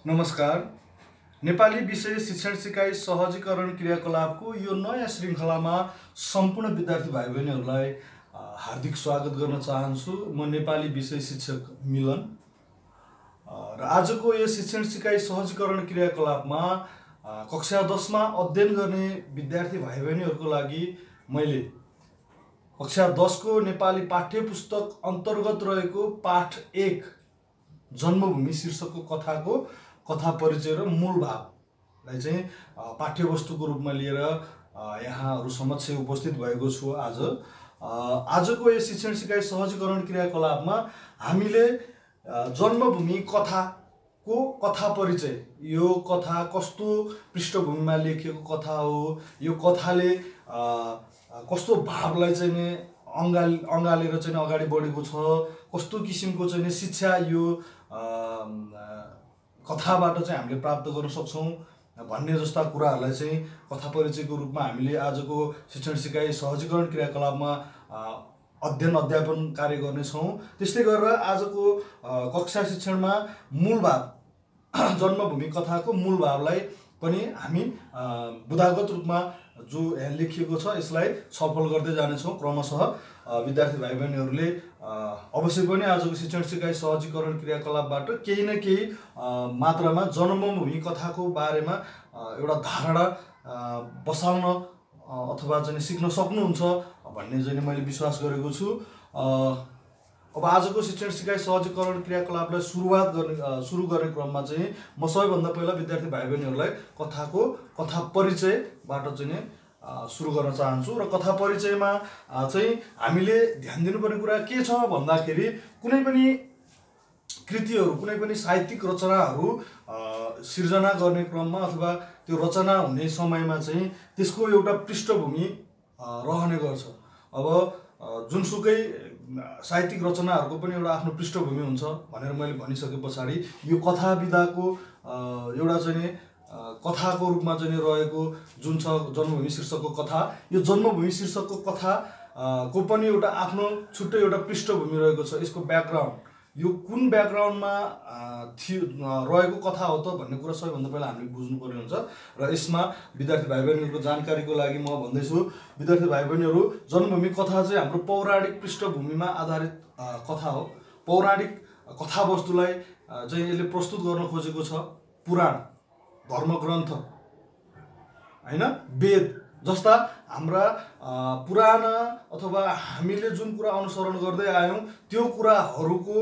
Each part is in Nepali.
नमस्कार। नेपाली विषय शिक्षण सिकाइ सहजीकरण क्रियाकलापको यो नयाँ श्रृङ्खलामा सम्पूर्ण विद्यार्थी भाइ बहिनीहरूलाई हार्दिक स्वागत गर्न चाहन्छु। म नेपाली विषय शिक्षक मिलन र आजको यो शिक्षण सिकाइ सहजीकरण क्रियाकलापमा कक्षा 10 मा अध्ययन गर्ने विद्यार्थी भाइ बहिनीहरूको लागि मैले कक्षा 10 को नेपाली पाठ्यपुस्तक अन्तर्गत रहेको पाठ 1 जन्मभूमि शीर्षकको कथाको कथा परिचय र मूल भावलाई चाहिँ पाठ्यवस्तुको रूपमा लिएर यहाँहरू समक्ष उपस्थित भएको छु। आजको यो शिक्षण सिकाइ सहजीकरण क्रियाकलापमा हामीले जन्मभूमि कथाको कथा परिचय, यो कथा कस्तो पृष्ठभूमिमा लेखिएको कथा हो, यो कथाले कस्तो भावलाई चाहिँ अँगालेर चाहिँ अगाडि बढेको छ, कस्तो किसिमको चाहिँ शिक्षा यो कथाबाट चाहिँ हामीले प्राप्त गर्न सक्छौं भन्ने जस्ता कुराहरूलाई चाहिँ कथा परिचयको रूपमा हामीले आजको शिक्षण सिकाइ सहजीकरण क्रियाकलापमा अध्ययन अध्यापन कार्य गर्नेछौँ। त्यस्तै गरेर आजको कक्षा शिक्षणमा मूल भाव जन्मभूमि कथाको मूल भावलाई पनि हामी बुदागत रूपमा जो यहाँ लेखिएको छ यसलाई छलफल गर्दै जानेछौँ। क्रमशः विद्यार्थी भाइ बहिनीहरूले अवश्य पनि आजको शिक्षण सिकाइ सहजीकरण क्रियाकलापबाट केही न केही मात्रामा जन्मभूमि कथाको बारेमा एउटा धारणा बसाल्न अथवा चाहिँ सिक्न सक्नुहुन्छ भन्ने चाहिँ मैले विश्वास गरेको छु। अब आजको शिक्षण सिकाइ सहजीकरण क्रियाकलापलाई सुरु गर्ने क्रममा चाहिँ म सबैभन्दा पहिला विद्यार्थी भाइ बहिनीहरूलाई कथा परिचयबाट चाहिँ सुरु गर्न चाहन्छु। र कथा परिचयमा चाहिँ हामीले ध्यान दिनुपर्ने कुरा के छ भन्दाखेरि कुनै पनि कृतिहरू, कुनै पनि साहित्यिक रचनाहरू सिर्जना गर्ने क्रममा अथवा त्यो रचना हुने समयमा चाहिँ त्यसको एउटा पृष्ठभूमि रहने गर्छ। अब जुनसुकै साहित्यिक रचनाहरूको पनि एउटा आफ्नो पृष्ठभूमि हुन्छ भनेर मैले भनिसके पछाडि यो कथा विधाको एउटा चाहिँ कथाको रूपमा चाहिँ रहेको जुन छ जन्मभूमि शीर्षकको कथा, यो जन्मभूमि शीर्षकको कथा को पनि एउटा आफ्नो छुट्टै एउटा पृष्ठभूमि रहेको छ। यसको ब्याकग्राउन्ड, यो कुन ब्याकग्राउन्डमा रहेको कथा हो त भन्ने कुरा सबैभन्दा पहिला हामीले बुझ्नुपर्ने हुन्छ। र यसमा विद्यार्थी भाइ बहिनीहरूको जानकारीको लागि म भन्दैछु, विद्यार्थी भाइ बहिनीहरू, जन्मभूमि कथा चाहिँ हाम्रो पौराणिक पृष्ठभूमिमा आधारित कथा हो। पौराणिक कथावस्तुलाई चाहिँ यसले प्रस्तुत गर्न खोजेको छ। पुराण, धर्मग्रन्थ हैन, वेद जस्ता हाम्रा पुराना अथवा हामीले जुन कुरा अनुसरण गर्दै आयौं त्यो कुराहरूको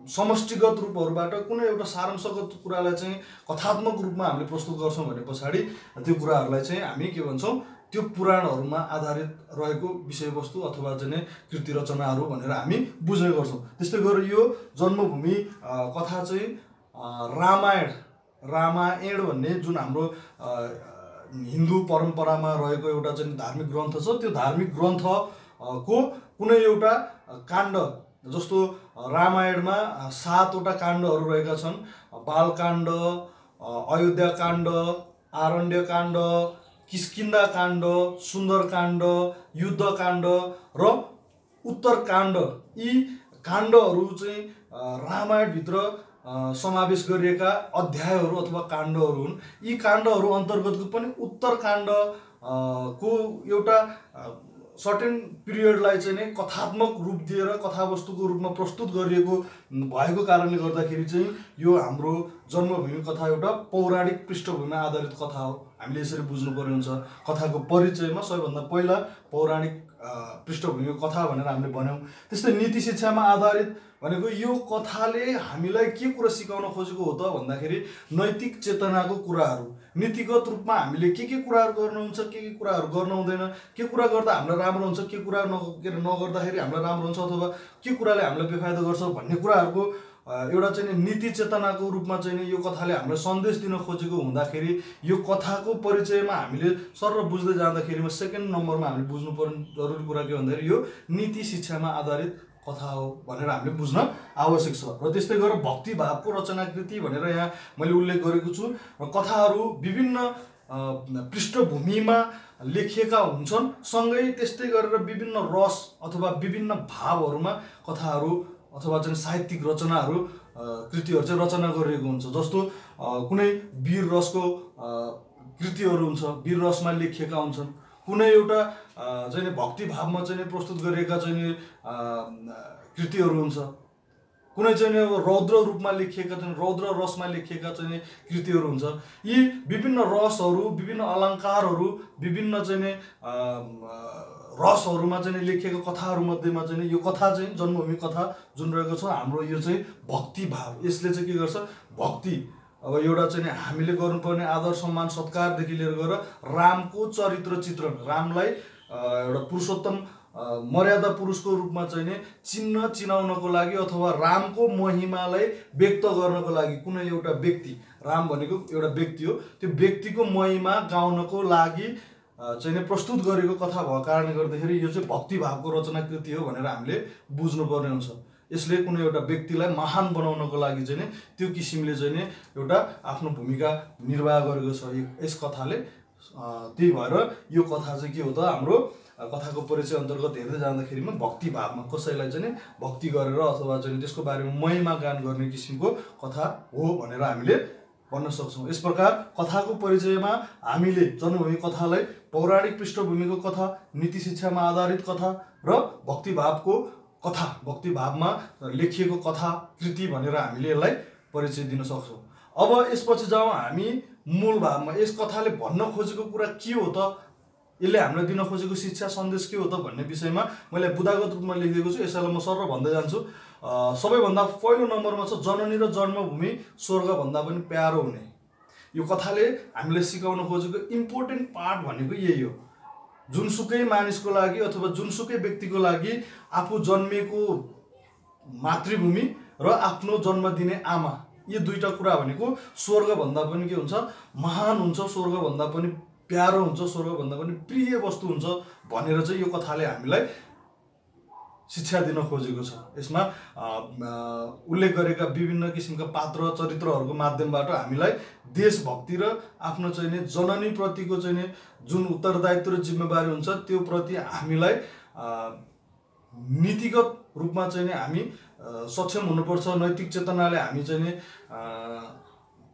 समष्टिगत रूपहरूबाट कुनै एउटा सारांशगत कुरालाई चाहिँ कथात्मक रूपमा हामीले प्रस्तुत गर्छौं भने पछाडि त्यो कुराहरूलाई चाहिँ हामी के भन्छौं, त्यो पुराणहरूमा आधारित रहेको विषयवस्तु अथवा चाहिँ कृति रचनाहरू भनेर हामी बुझ्ने गर्छौं। त्यस्तै गरेर यो जन्मभूमि कथा चाहिँ रामायण भन्ने जुन हाम्रो हिन्दू परम्परामा रहेको एउटा चाहिँ धार्मिक ग्रन्थ छ, त्यो धार्मिक ग्रन्थको कुनै एउटा काण्ड, जस्तो रामायणमा 7 वटा काण्डहरू रहेका छन्। बालकाण्ड, अयोध्याकाण्ड, आरण्यकाण्ड, किष्किन्धाकाण्ड, सुन्दरकाण्ड, युद्धकाण्ड र उत्तरकाण्ड। यी काण्डहरू चाहिँ रामायणभित्र समावेश गरिएका अध्यायहरू अथवा काण्डहरू हुन्। यी काण्डहरू अन्तर्गतको पनि उत्तरकाण्ड को एउटा सर्टेन पिरियडलाई चाहिँ कथात्मक रूप दिएर कथावस्तुको रूपमा प्रस्तुत गरिएको भएको कारणले गर्दाखेरि चाहिँ यो हाम्रो जन्मभूमि कथा एउटा पौराणिक पृष्ठभूमिमा आधारित कथा हो। हामीले यसरी बुझ्नुपर्ने हुन्छ। कथाको परिचयमा सबैभन्दा पहिला पौराणिक पृष्ठभूमिको कथा भनेर हामीले भन्यौं। त्यस्तै नीति शिक्षामा आधारित भनेको यो कथाले हामीलाई के कुरा सिकाउन खोजेको हो त भन्दाखेरि नैतिक चेतनाको कुराहरू, नीतिगत रूपमा हामीले के कुराहरू गर्नुहुन्छ, के कुराहरू गर्न हुँदैन, के कुरा गर्दा हामीलाई राम्रो हुन्छ, के कुरा नगर्दाखेरि हामीलाई राम्रो हुन्छ अथवा के कुराले हामीलाई बेफाइदा गर्छ भन्ने कुराहरूको एउटा चाहिँ नीति चेतनाको रूपमा चाहिँ यो कथाले हामीलाई सन्देश दिन खोजेको हुँदाखेरि यो कथाको परिचयमा हामीले सरल बुझ्दै जाँदाखेरिमा सेकेन्ड नम्बरमा हामीले बुझ्नुपर्ने जरुरी कुरा के भन्दाखेरि यो नीति शिक्षामा आधारित कथा हो भनेर हामीले बुझ्न आवश्यक छ। र त्यस्तै गरेर भक्ति भावको रचनाकृति भनेर यहाँ मैले उल्लेख गरेको छु। र कथाहरू विभिन्न पृष्ठभूमिमा लेखिएका हुन्छन्, सँगै त्यस्तै गरेर विभिन्न रस अथवा विभिन्न भावहरूमा कथाहरू अथवा चाहिँ साहित्यिक रचनाहरू कृतिहरू चाहिँ रचना गरिएको हुन्छ। जस्तो कुनै वीर रसको कृतिहरू हुन्छ, वीर रसमा लेखिएका हुन्छन्। कुनै एउटा चाहिँ भक्ति भावमा चाहिँ प्रस्तुत गरिएका चाहिँ कृतिहरू हुन्छ। कुनै चाहिँ अब रौद्र रूपमा लेखिएका चाहिँ रौद्र रसमा लेखिएका चाहिँ कृतिहरू हुन्छ। यी विभिन्न रसहरू, विभिन्न अलङ्कारहरू, विभिन्न चाहिँ रसहरूमा चाहिँ लेखिएको कथाहरूमध्येमा चाहिँ यो कथा चाहिँ जन्मभूमि कथा जुन रहेको छ हाम्रो, यो चाहिँ भक्ति भाव। यसले चाहिँ के गर्छ, भक्ति अब एउटा चाहिँ हामीले गर्नुपर्ने आदर सम्मान सत्कारदेखि लिएर गएर रामको चरित्र चित्रण, रामलाई एउटा पुरुषोत्तम मर्यादा पुरुषको रूपमा चाहिँ चिनाउनको लागि अथवा रामको महिमालाई व्यक्त गर्नको लागि कुनै एउटा व्यक्ति, राम भनेको एउटा व्यक्ति हो, त्यो व्यक्तिको महिमा गाउनको लागि चाहिँ प्रस्तुत गरेको कथा भएको कारणले गर्दाखेरि यो चाहिँ भक्ति भावको रचना कृति हो भनेर हामीले बुझ्नुपर्ने हुन्छ। यसले कुनै एउटा व्यक्तिलाई महान बनाउनको लागि चाहिँ त्यो किसिमले चाहिँ एउटा आफ्नो भूमिका निर्वाह गरेको छ यस कथाले। त्यही भएर यो कथा चाहिँ के हो त, हाम्रो कथाको परिचय अन्तर्गत हेर्दै जाँदाखेरिमा भक्ति भावमा कसैलाई चाहिँ भक्ति गरेर अथवा चाहिँ त्यसको बारेमा महिमा गान गर्ने किसिमको कथा हो भनेर हामीले भन्न सक्छौँ। यस प्रकार कथाको परिचयमा हामीले जन्मभूमि कथालाई पौराणिक पृष्ठभूमिको कथा, नीति शिक्षामा आधारित कथा र भक्ति भावको कथा, भक्ति भावमा लेखिएको कथा कृति भनेर हामीले यसलाई परिचय दिन सक्छौँ। अब यसपछि जाउँ हामी मूल भावमा। यस कथाले भन्न खोजेको कुरा के हो त, यसले हामीलाई दिन खोजेको शिक्षा सन्देश के हो त भन्ने विषयमा मैले बुदागत रूपमा लेखिदिएको छु। यसैलाई म सरर भन्दै जान्छु। सबैभन्दा पहिलो नम्बरमा छ जननी र जन्मभूमि स्वर्गभन्दा पनि प्यारो हुने। यो कथाले हामीलाई सिकाउन खोजेको इम्पोर्टेन्ट पार्ट भनेको यही हो। जुनसुकै मानिसको लागि अथवा जुनसुकै व्यक्तिको लागि आफू जन्मेको मातृभूमि र आफ्नो जन्म दिने आमा, यो दुईटा कुरा भनेको स्वर्गभन्दा पनि के हुन्छ, महान हुन्छ, स्वर्गभन्दा पनि प्यारो हुन्छ, स्वर्गभन्दा पनि प्रिय वस्तु हुन्छ भनेर चाहिँ यो कथाले हामीलाई शिक्षा दिन खोजेको छ। यसमा उल्लेख गरेका विभिन्न किसिमका पात्र चरित्रहरूको माध्यमबाट हामीलाई देशभक्ति र आफ्नो चाहिँ जननी प्रतिको चाहिँ जुन उत्तरदायित्व र जिम्मेवारी हुन्छ त्यो प्रति हामीलाई नीतिगत रूपमा चाहिँ हामी सक्षम हुनुपर्छ, नैतिक चेतनाले हामी चाहिँ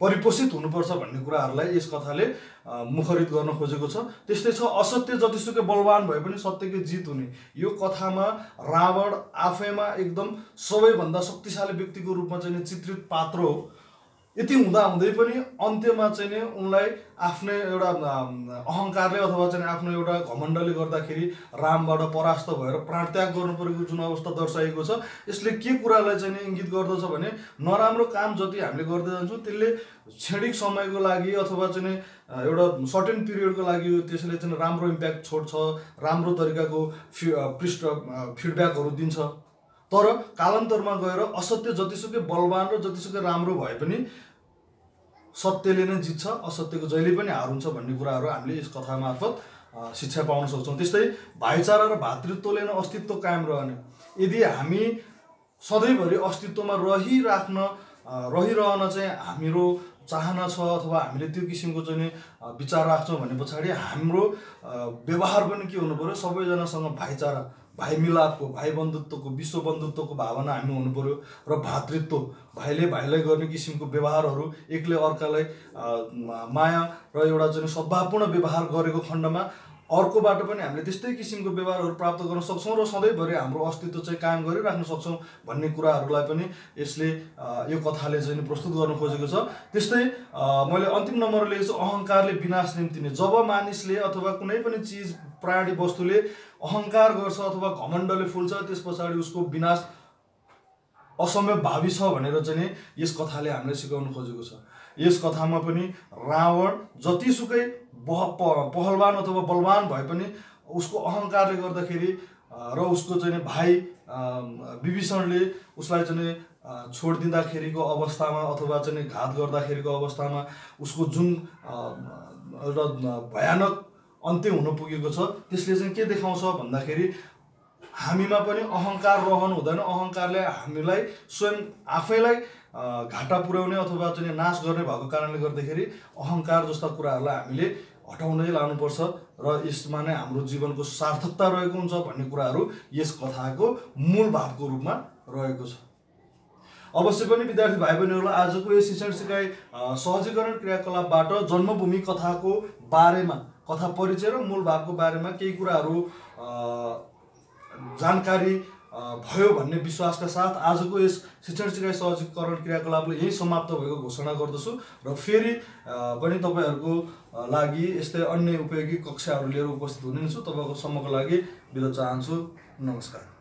परिपोषित हुनुपर्छ भन्ने कुराहरूलाई यस कथाले मुखरित गर्न खोजेको छ। त्यस्तै छ असत्य जतिसुकै बलवान भए पनि सत्यको जित हुने। यो कथामा रावण आफैमा एकदम सबैभन्दा शक्तिशाली व्यक्तिको रूपमा चाहिँ चित्रित पात्र हो। यति हुँदाहुँदै पनि अन्त्यमा चाहिँ उनलाई आफ्नै एउटा अहङ्कारले अथवा चाहिँ आफ्नो एउटा घमण्डले गर्दाखेरि रामबाट परास्त भएर प्राणत्याग गर्नुपरेको जुन अवस्था दर्शाएको छ, यसले के कुरालाई चाहिँ इङ्गित गर्दछ भने नराम्रो काम जति हामीले गर्दै जान्छौँ त्यसले क्षणिक समयको लागि अथवा चाहिँ एउटा सर्टेन पिरियडको लागि त्यसले चाहिँ राम्रो इम्प्याक्ट छोड्छ, राम्रो तरिकाको फिडब्याकहरू दिन्छ। तर कालान्तरमा गएर असत्य जतिसुकै बलवान र जतिसुकै राम्रो भए पनि सत्यले नै जित्छ, असत्यको जहिले पनि हार हुन्छ भन्ने कुराहरू हामीले यस कथा मार्फत शिक्षा पाउन सक्छौँ। त्यस्तै भाइचारा र भातृत्वले नै अस्तित्व कायम रहने। यदि हामी सधैँभरि अस्तित्वमा रहिरहन चाहिँ हाम्रो चाहना छ अथवा हामीले त्यो किसिमको चाहिँ विचार राख्छौँ भने पछाडि हाम्रो व्यवहार पनि के हुनु पर्यो, सबैजनासँग भाइचारा, भाइ मिलापको, भाइ बन्धुत्वको, विश्व बन्धुत्वको भावना हामी हुनु पर्यो र भातृत्व, भाइले भाइलाई गर्ने किसिमको व्यवहारहरू, एकले अर्कालाई माया र एउटा चाहिँ सद्भावपूर्ण व्यवहार गरेको खण्डमा अर्कोबाट पनि हामीले त्यस्तै किसिमको व्यवहारहरू प्राप्त गर्न सक्छौँ र सधैँभरि हाम्रो अस्तित्व चाहिँ कायम गरिराख्न सक्छौँ भन्ने कुराहरूलाई पनि यसले यो कथाले चाहिँ प्रस्तुत गर्न खोजेको छ। त्यस्तै मैले अन्तिम नम्बर लिएको छु अहङ्कारले विनाश निम्तिने। जब मानिसले अथवा कुनै पनि चिज प्राणी वस्तुले अहङ्कार गर्छ अथवा घमण्डले फुल्छ त्यस पछाडि उसको विनाश असम्भवभावी छ भनेर चाहिँ यस कथाले हामीलाई सिकाउन खोजेको छ। यस कथामा पनि रावण जतिसुकै पहलवान अथवा बलवान भए पनि उसको अहङ्कारले गर्दाखेरि र उसको चाहिँ भाइ विभीषणले उसलाई चाहिँ छोडिदिँदाखेरिको अवस्थामा अथवा चाहिँ घात गर्दाखेरिको अवस्थामा उसको जुन एउटा भयानक अन्त्य हुन पुगेको छ त्यसले चाहिँ के देखाउँछ भन्दाखेरि हामीमा पनि अहङ्कार रहनु हुँदैन। अहङ्कारले हामीलाई स्वयं आफैलाई घाटा पुर्याउने अथवा चाहिँ नाश गर्ने भएको कारणले गर्दाखेरि अहङ्कार जस्ता कुराहरूलाई हामीले हटाउनै लानुपर्छ र यसमा नै हाम्रो जीवनको सार्थकता रहेको हुन्छ भन्ने कुराहरू यस कथाको मूल भावको रूपमा रहेको छ। अवश्य पनि विद्यार्थी भाइ बहिनीहरूलाई आजको यो शिक्षण सिकाइ सहजीकरण क्रियाकलापबाट जन्मभूमि कथाको बारेमा, कथा परिचय र मूल भावको बारेमा केही कुराहरू जानकारी भयो भन्ने विश्वासका साथ आजको यस शिक्षण सिकाइ सहजीकरण क्रियाकलापले यही समाप्त भएको घोषणा गर्दछु र फेरि पनि तपाईहरूको लागि यस्तै अन्य उपयोगी कक्षाहरू लिएर उपस्थित हुनेछु। तपाईको सम्मको लागि बिदा चाहन्छु। नमस्कार।